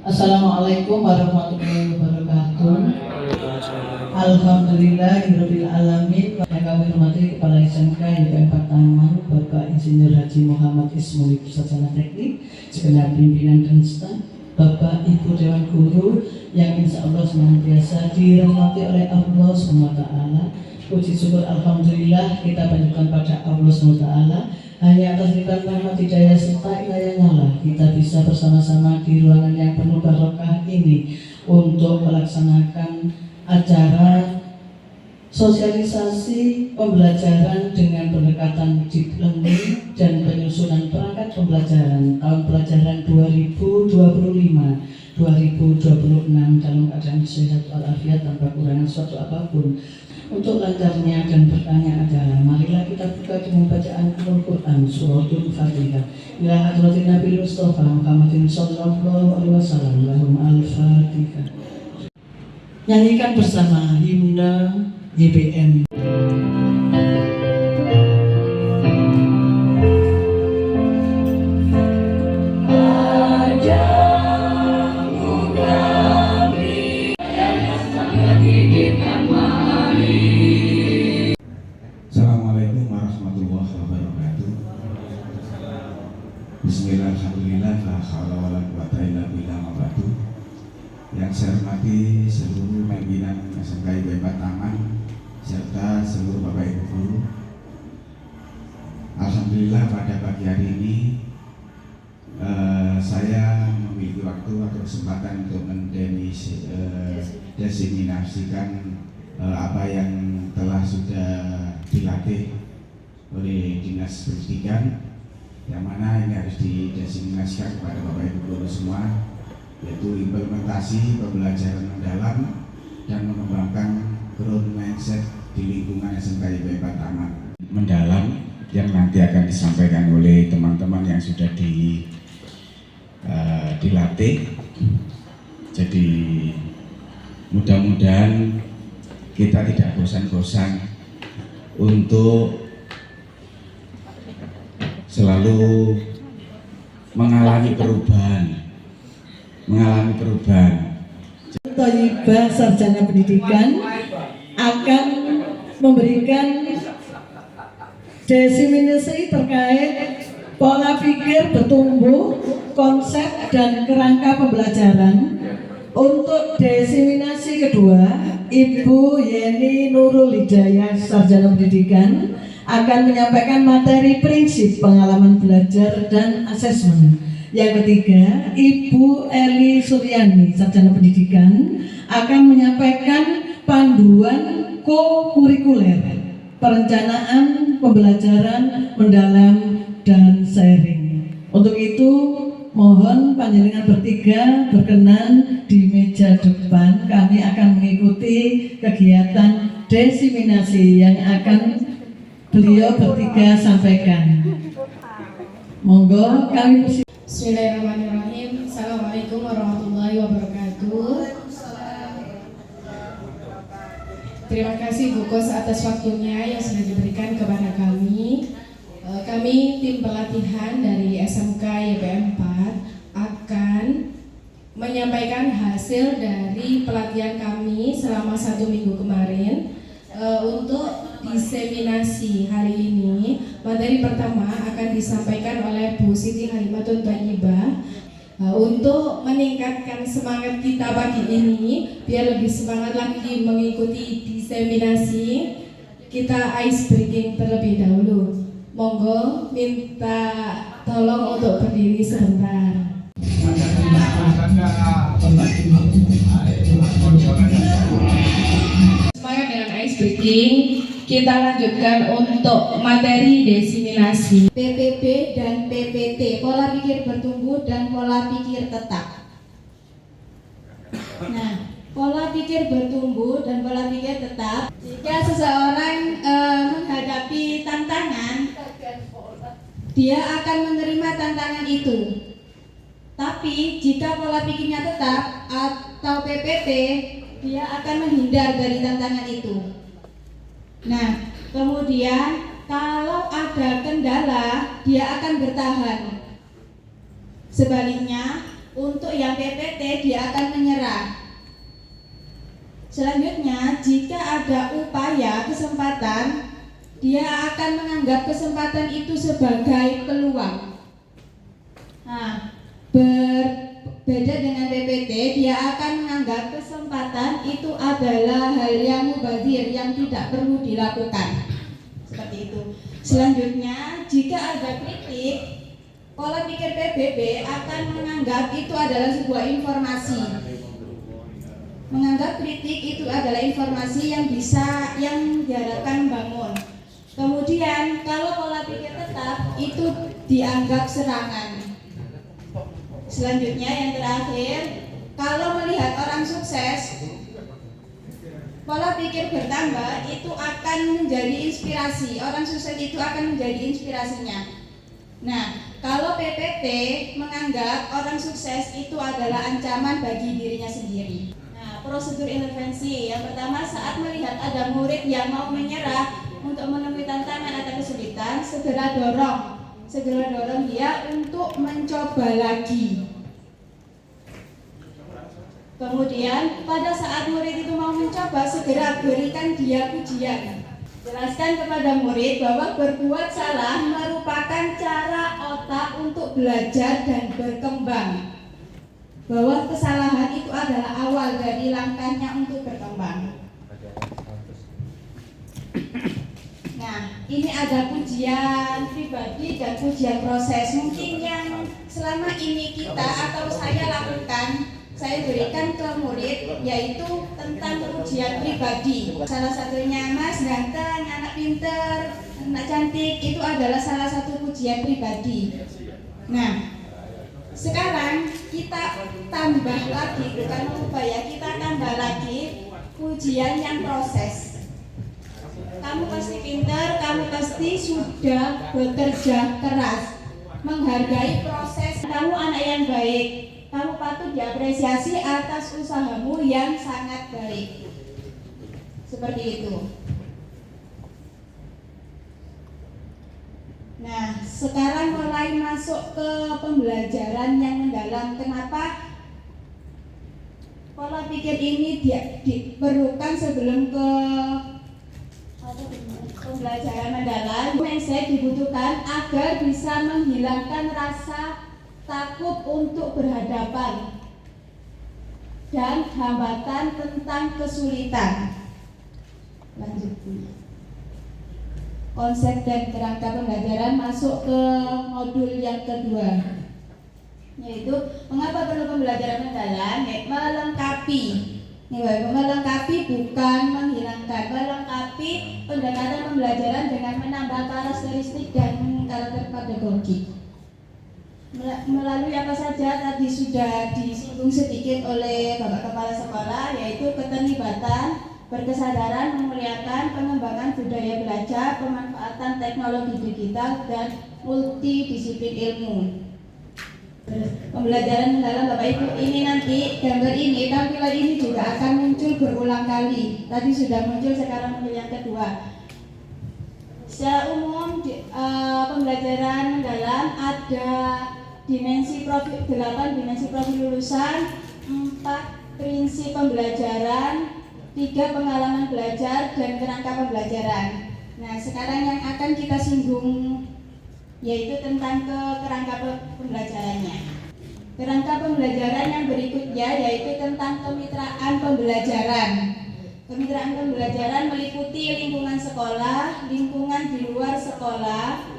Assalamualaikum warahmatullahi wabarakatuh. Alhamdulillahirabbil alamin. Yang kami hormati Kepala SMK YPM Taman, Bapak Insinyur Haji Muhammad Ismuli, Sarjana Teknik, segenap pimpinan dan staf, Bapak Ibu Dewan Guru yang insya Allah senantiasa dirahmati oleh Allah SWT. Puji syukur Alhamdulillah kita panjatkan pada Allah SWT. Hanya atas lipat rahmat hidayah serta inayahnya lah kita bisa bersama-sama di ruangan yang penuh barokah ini untuk melaksanakan acara sosialisasi pembelajaran dengan pendekatan deep learning dan penyusunan perangkat pembelajaran tahun pelajaran 2025-2026 dalam keadaan sehat walafiat tanpa kurangan suatu apapun. Untuk lancarnya dan bertanya adalah marilah kita buka dengan bacaan Al-Quran suratul Fatihah ila hadratin Nabi Mustafa Muhammadin sallallahu alaihi wasallam. Lahum al-Fatihah. Nyanyikan bersama himne YPM. Assalamualaikum warahmatullahi wabarakatuh. Bismillahirrahmanirrahim. La haula wala quwata illa billah. Yang saya hormati seluruh pimpinan SMK YPM Taman serta seluruh Bapak Ibu guru. Alhamdulillah pada pagi hari ini saya memiliki waktu atau kesempatan untuk mendesimasikan apa yang telah sudah dilatih oleh Dinas Pendidikan, yang mana ini harus didesimasikan kepada Bapak Ibu guru semua, yaitu implementasi pembelajaran mendalam dan mengembangkan growth mindset di lingkungan SMK YPM Taman. Mendalam yang nanti akan disampaikan oleh teman-teman yang sudah dilatih. Jadi mudah-mudahan kita tidak bosan-bosan untuk selalu mengalami perubahan. Thayyibah Sarjana Pendidikan akan memberikan diseminasi terkait pola pikir bertumbuh, konsep dan kerangka pembelajaran. Untuk diseminasi kedua, Ibu Yeni Nurul Hidayah Sarjana Pendidikan akan menyampaikan materi prinsip pengalaman belajar dan asesmen. Yang ketiga, Ibu Eli Suryani Sarjana Pendidikan akan menyampaikan panduan ko-kurikuler, perencanaan pembelajaran mendalam dan sharing. Untuk itu mohon panjenengan bertiga berkenan di meja depan. Kami akan mengikuti kegiatan diseminasi yang akan beliau bertiga sampaikan. Monggo kami persilakan. Bismillahirrahmanirrahim. Assalamualaikum warahmatullahi wabarakatuh. Terima kasih Bu Kos atas waktunya yang sudah diberikan kepada kami. Kami tim pelatihan dari SMK YPM 4 akan menyampaikan hasil dari pelatihan kami selama 1 minggu kemarin. Untuk diseminasi hari ini, materi pertama akan disampaikan oleh Bu Siti Halimatun Thayyibah. Untuk meningkatkan semangat kita pagi ini, biar lebih semangat lagi mengikuti diseminasi, kita ice breaking terlebih dahulu. Monggo minta tolong untuk berdiri sebentar. Semangat dengan ice breaking. Kita lanjutkan untuk materi diseminasi PPB dan PPT, pola pikir bertumbuh dan pola pikir tetap. Nah, pola pikir bertumbuh dan pola pikir tetap, jika seseorang menghadapi tantangan, dia akan menerima tantangan itu. Tapi jika pola pikirnya tetap atau PPT, dia akan menghindar dari tantangan itu. Nah, kemudian kalau ada kendala, dia akan bertahan. Sebaliknya, untuk yang PPT dia akan menyerah. Selanjutnya, jika ada upaya kesempatan, dia akan menganggap kesempatan itu sebagai peluang. Nah, berbeda dengan PPT, dia akan menganggap kesempatan itu adalah hal yang mubazir, yang tidak perlu dilakukan. Seperti itu. Selanjutnya, jika ada kritik, pola pikir PBB akan menganggap itu adalah sebuah informasi. Menganggap kritik itu adalah informasi yang diharapkan membangun. Kemudian kalau pola pikir tetap itu dianggap serangan. Selanjutnya yang terakhir, kalau melihat orang sukses, pola pikir bertambah itu akan menjadi inspirasi. Orang sukses itu akan menjadi inspirasinya. Nah, kalau PPT menganggap orang sukses itu adalah ancaman bagi dirinya sendiri. Nah, prosedur intervensi yang pertama, saat melihat ada murid yang mau menyerah untuk menemui tantangan atau kesulitan, segera dorong dia untuk mencoba lagi. Kemudian pada saat murid itu mau mencoba, segera berikan dia pujian. Jelaskan kepada murid bahwa berbuat salah merupakan cara otak untuk belajar dan berkembang. Bahwa kesalahan itu adalah awal dari langkahnya untuk berkembang. Nah, ini ada pujian pribadi dan pujian proses. Mungkin yang selama ini kita atau saya lakukan, saya berikan ke murid, yaitu tentang pujian pribadi. Salah satunya, Mas ganteng, anak pinter, anak cantik, itu adalah salah satu pujian pribadi. Nah, sekarang kita tambah lagi, bukan mengubah ya, kita tambah lagi pujian yang proses. Kamu pasti pintar, kamu pasti sudah bekerja keras, menghargai proses. Kamu anak yang baik, kamu patut diapresiasi atas usahamu yang sangat baik. Seperti itu. Nah, sekarang mulai masuk ke pembelajaran yang mendalam. Kenapa pola pikir ini diperlukan sebelum ke pembelajaran mendalam? Mindset dibutuhkan agar bisa menghilangkan rasa takut untuk berhadapan dan hambatan tentang kesulitan. Lanjut. Konsep dan kerangka pembelajaran masuk ke modul yang kedua, yaitu mengapa perlu pembelajaran mendalam? Melengkapi. Melengkapi bukan menghilangkan. Melengkapi pendekatan pembelajaran dengan menambah karakteristik dan karakter pedagogik. Melalui apa saja tadi sudah disinggung sedikit oleh Bapak Kepala Sekolah, yaitu keterlibatan, berkesadaran, memuliakan, pengembangan budaya belajar, pemanfaatan teknologi digital, dan multidisiplin ilmu. Pembelajaran mendalam Bapak Ibu, ini nanti gambar ini, tampilan ini juga akan muncul berulang kali. Tadi sudah muncul, sekarang muncul yang kedua. Secara umum pembelajaran mendalam ada 8 dimensi profil lulusan, 4 prinsip pembelajaran, 3 pengalaman belajar, dan kerangka pembelajaran. Nah, sekarang yang akan kita singgung yaitu tentang kerangka pembelajarannya. Kerangka pembelajaran yang berikutnya yaitu tentang kemitraan pembelajaran. Kemitraan pembelajaran meliputi lingkungan sekolah, lingkungan di luar sekolah,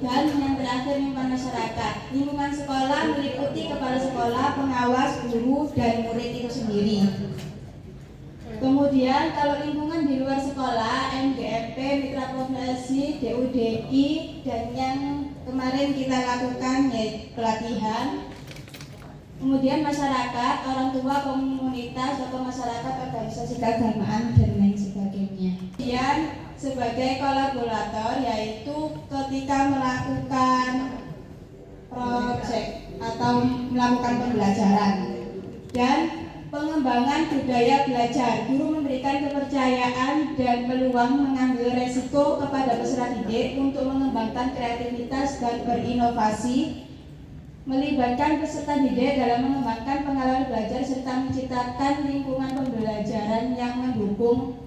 dan yang terakhir lingkungan masyarakat. Lingkungan sekolah meliputi kepala sekolah, pengawas, guru, dan murid itu sendiri. Kemudian kalau lingkungan di luar sekolah, MGMP, Mitra Profesi, DUDI, dan yang kemarin kita lakukan yaitu pelatihan. Kemudian masyarakat, orang tua, komunitas, atau masyarakat, organisasi keagamaan, dan lain sebagainya. Kemudian sebagai kolaborator yaitu ketika melakukan proyek atau melakukan pembelajaran. Dan pengembangan budaya belajar, guru memberikan kepercayaan dan peluang mengambil resiko kepada peserta didik untuk mengembangkan kreativitas dan berinovasi melibatkan peserta didik dalam mengembangkan pengalaman belajar serta menciptakan lingkungan pembelajaran yang mendukung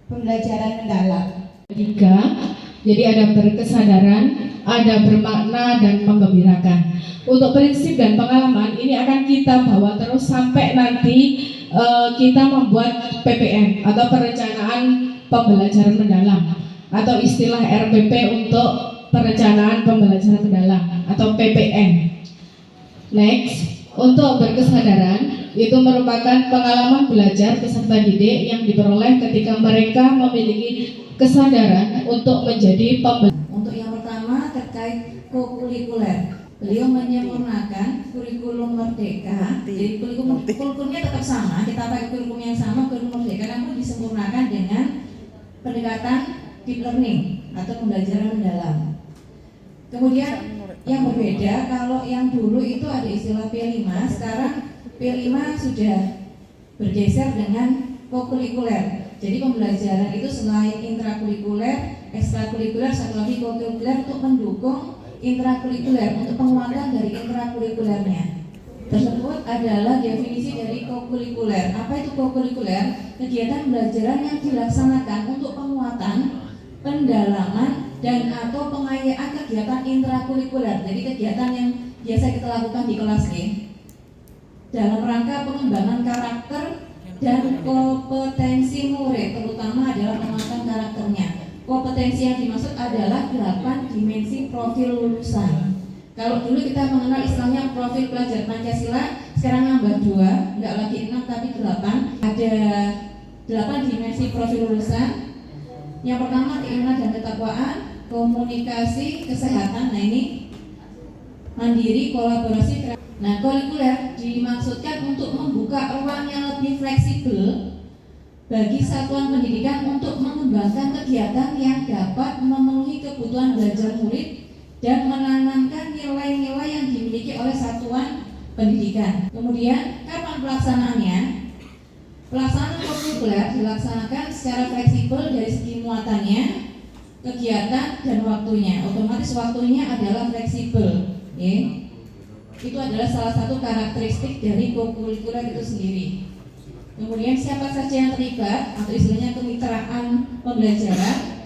pembelajaran mendalam. Tiga, jadi ada berkesadaran, ada bermakna dan menggembirakan. Untuk prinsip dan pengalaman ini akan kita bawa terus sampai nanti kita membuat PPM atau perencanaan pembelajaran mendalam atau istilah RPP untuk perencanaan pembelajaran mendalam atau PPM. Next, untuk berkesadaran itu merupakan pengalaman belajar peserta didik yang diperoleh ketika mereka memiliki kesadaran untuk menjadi pembelajar. Untuk yang pertama terkait kokurikuler, beliau menyempurnakan kurikulum merdeka. Jadi kurikulumnya tetap sama, kita pakai kurikulum yang sama, kurikulum merdeka, namun disempurnakan dengan pendekatan deep learning atau pembelajaran mendalam. Kemudian yang berbeda, kalau yang dulu itu ada istilah P5, sekarang P5 sudah bergeser dengan kokurikuler. Jadi pembelajaran itu selain intrakurikuler, ekstrakurikuler, satu lagi kokurikuler untuk mendukung intrakurikuler, untuk penguatan dari intrakurikulernya. Tersebut adalah definisi dari kokurikuler. Apa itu kokurikuler? Kegiatan pembelajaran yang dilaksanakan untuk penguatan, pendalaman, dan atau pengayaan kegiatan intrakurikuler. Jadi kegiatan yang biasa kita lakukan di kelas dalam rangka pengembangan karakter dan kompetensi murid, terutama adalah penguatan karakternya. Kompetensi yang dimaksud adalah 8 dimensi profil lulusan. Kalau dulu kita mengenal istilahnya profil pelajar Pancasila, sekarang nambah 2, enggak lagi 6 tapi 8. Ada 8 dimensi profil lulusan. Yang pertama keimanan dan ketakwaan, komunikasi, kesehatan. Nah ini mandiri, kolaborasi. Nah, kurikuler dimaksudkan untuk membuka ruang yang lebih fleksibel bagi satuan pendidikan untuk mengembangkan kegiatan yang dapat memenuhi kebutuhan belajar murid dan menanamkan nilai-nilai yang dimiliki oleh satuan pendidikan. Kemudian, kapan pelaksanaannya? Pelaksanaan kurikuler dilaksanakan secara fleksibel dari segi muatannya, kegiatan, dan waktunya. Otomatis waktunya adalah fleksibel. Itu adalah salah satu karakteristik dari kurikuler itu sendiri. Kemudian siapa saja yang terlibat atau istilahnya kemitraan pembelajaran?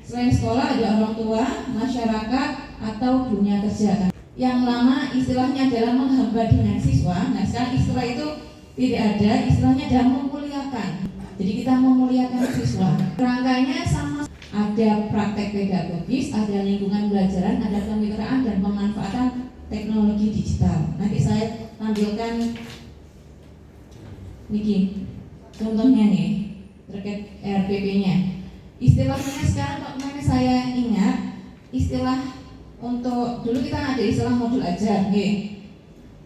Selain sekolah ada orang tua, masyarakat, atau dunia kerja. Yang lama istilahnya adalah menghamba dengan siswa. Nah sekarang istilah itu tidak ada, istilahnya adalah memuliakan. Jadi kita memuliakan siswa. Rangkanya sama, ada praktek pedagogis, ada lingkungan pembelajaran, ada kemitraan dan pemanfaatan teknologi digital. Nanti saya tampilkan niki contohnya nih terkait RPP-nya. Istilahnya sekarang kemarin saya ingat istilah untuk dulu kita ada istilah modul ajar,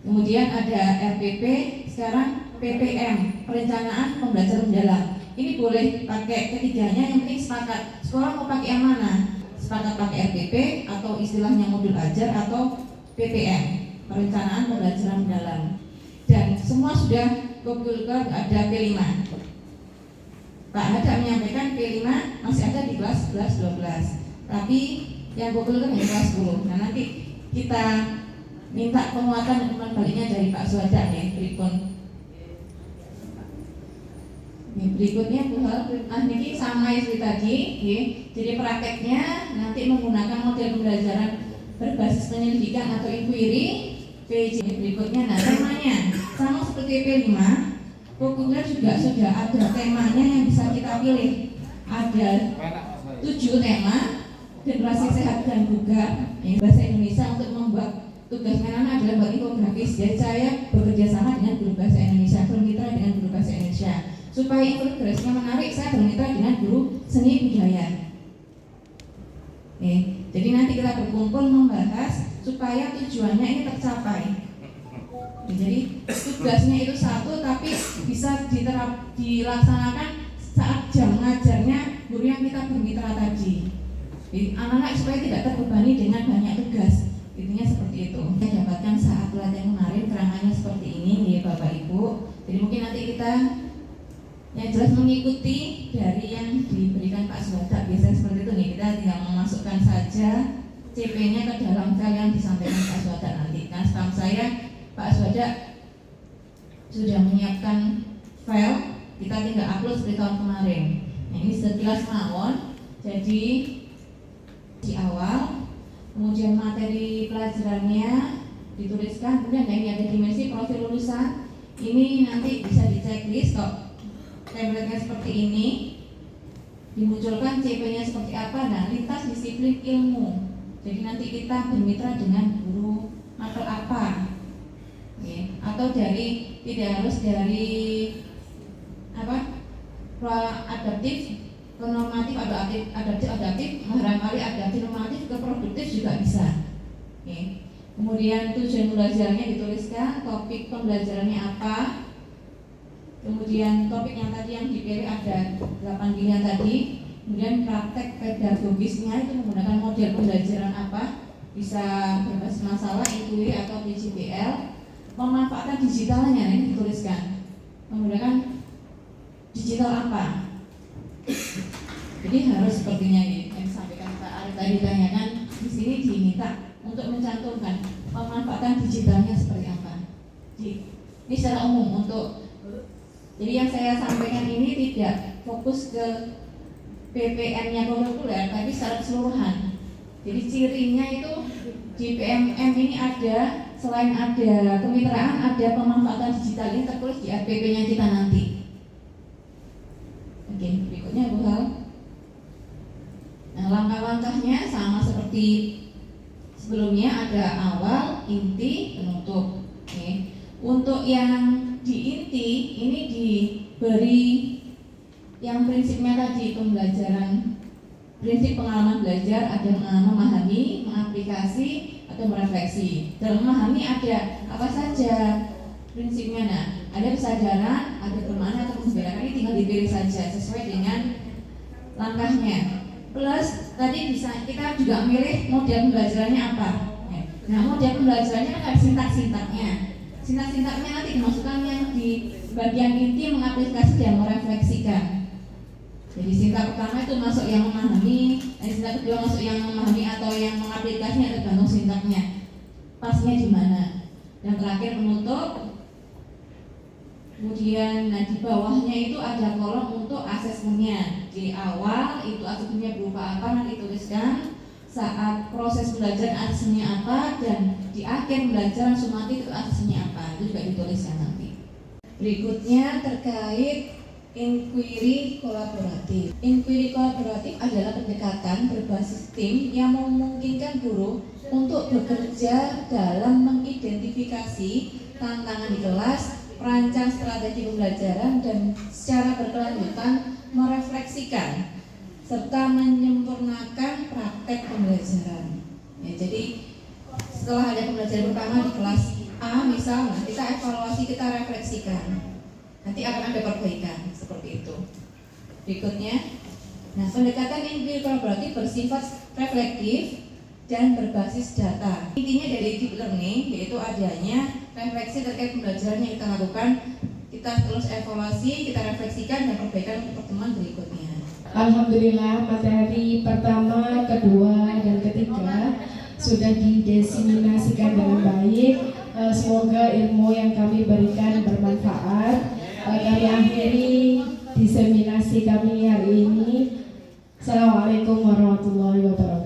kemudian ada RPP, sekarang PPM, perencanaan pembelajaran mendalam. Ini boleh pakai ketiganya, yang penting sepakat. Sekolah mau pakai yang mana? Sepakat pakai RPP atau istilahnya modul ajar atau PPM, perencanaan pembelajaran mendalam. Dan semua sudah kurikuler ada P5. Pak Hada menyampaikan P5 masih ada di kelas 11, 12. Tapi yang kurikuler hanya kelas 10. Nah nanti kita minta penguatan dan umpan baliknya dari Pak Suhada ya, berikutnya ini sama seperti tadi. Jadi prakteknya nanti menggunakan model pembelajaran berbasis penyelidikan atau inquiry. PJ berikutnya, nah temanya sama seperti P5. Kurikuler juga sudah ada temanya yang bisa kita pilih. Ada 7 tema: generasi sehat dan bugar, bahasa Indonesia untuk membuat tugas menana adalah buat infografis. Jadi saya bekerja sama dengan guru bahasa Indonesia, bermitra dengan guru bahasa Indonesia. Supaya infografisnya menarik, saya bermitra dengan guru seni budaya. Jadi nanti kita berkumpul membahas supaya tujuannya ini tercapai. Jadi tugasnya itu satu, tapi bisa dilaksanakan saat jam ngajarnya guru yang kita bermitra tadi. Jadi anak-anak supaya tidak terbebani dengan banyak tugas. Intinya seperti itu. Saya dapatkan saat pelatihan kemarin kerangkanya seperti ini ya Bapak Ibu. Jadi mungkin nanti kita yang jelas mengikuti dari yang diberikan Pak Suhada. Biasanya seperti itu nih, kita tinggal memasukkan saja CP-nya ke dalam file yang disampaikan Pak Aswada nanti. Nah, setahu saya Pak Aswada sudah menyiapkan file, kita tinggal upload seperti tahun kemarin. Nah, ini sekilas mawon. Jadi di awal, kemudian materi pelajarannya dituliskan, kemudian ini ada dimensi profil lulusan. Ini nanti bisa di checklist kok. Template-nya seperti ini, dimunculkan CP-nya seperti apa, dan lintas disiplin ilmu. Jadi nanti kita bermitra dengan guru atau apa, ya. Atau dari, tidak harus dari apa, adaptif ke normatif atau adaptif, barangkali adaptif normatif ke produktif juga bisa, ya. Kemudian tujuan belajarnya dituliskan, topik pembelajarannya apa. Kemudian topik yang tadi yang dipilih ada 8 pilihan tadi. Kemudian praktek pedagogisnya itu menggunakan model pembelajaran apa, bisa berbasis masalah, inquiry atau PJBL. Pemanfaatan digitalnya ini dituliskan, menggunakan digital apa. Jadi harus sepertinya yang disampaikan Pak Arif tadi tanyakan, di sini diminta untuk mencantumkan pemanfaatan digitalnya seperti apa. Ini secara umum untuk. Jadi yang saya sampaikan ini tidak fokus ke PPM-nya kurikuler, tapi secara keseluruhan. Jadi cirinya itu di PMM ini ada, selain ada kemitraan, ada pemanfaatan digital, ini tertulis di RPP-nya kita nanti. Oke, berikutnya Bu Hal. Nah, langkah-langkahnya sama seperti sebelumnya, ada awal, inti, penutup. Oke. Untuk yang di inti ini diberi yang prinsipnya tadi, pembelajaran, prinsip pengalaman belajar, ada memahami, mengaplikasi, atau merefleksi. Dalam memahami ada apa saja prinsipnya. Nah, ada kesadaran, ada bermakna atau menggerakkan, ini tinggal dipilih saja sesuai dengan langkahnya. Plus tadi bisa kita juga milih model pembelajarannya apa. Nah, model pembelajarannya kan ada sintak-sintaknya. Sintak-sintaknya nanti dimasukkan yang di bagian inti, mengaplikasi dan merefleksikan. Jadi sintak pertama itu masuk yang memahami, sintak kedua masuk yang memahami atau yang mengaplikasinya, tergantung sintaknya. Pasnya di mana. Dan terakhir penutup. Kemudian di bawahnya itu ada kolom untuk asesmennya. Di awal itu asesmennya berupa apa, nanti tuliskan. Saat proses pembelajaran asesmennya apa, dan di akhir pembelajaran sumatif itu asesmennya apa, itu juga dituliskan nanti. Berikutnya terkait inquiry kolaboratif. Inquiry kolaboratif adalah pendekatan berbasis tim yang memungkinkan guru untuk bekerja dalam mengidentifikasi tantangan di kelas, merancang strategi pembelajaran, dan secara berkelanjutan merefleksikan serta menyempurnakan praktek pembelajaran. Ya, jadi setelah ada pembelajaran pertama di kelas A misalnya, kita evaluasi, kita refleksikan. Nanti akan ada perbaikan seperti itu. Berikutnya, nah pendekatan inquiry kolaboratif bersifat reflektif dan berbasis data. Intinya dari deep learning yaitu adanya refleksi terkait pembelajaran yang kita lakukan, kita terus evaluasi, kita refleksikan dan perbaikan untuk pertemuan berikutnya. Alhamdulillah materi pertama, kedua, dan ketiga sudah didiseminasikan dengan baik. Semoga ilmu yang kami berikan bermanfaat. Kami akhiri diseminasi kami hari ini. Assalamualaikum warahmatullahi wabarakatuh.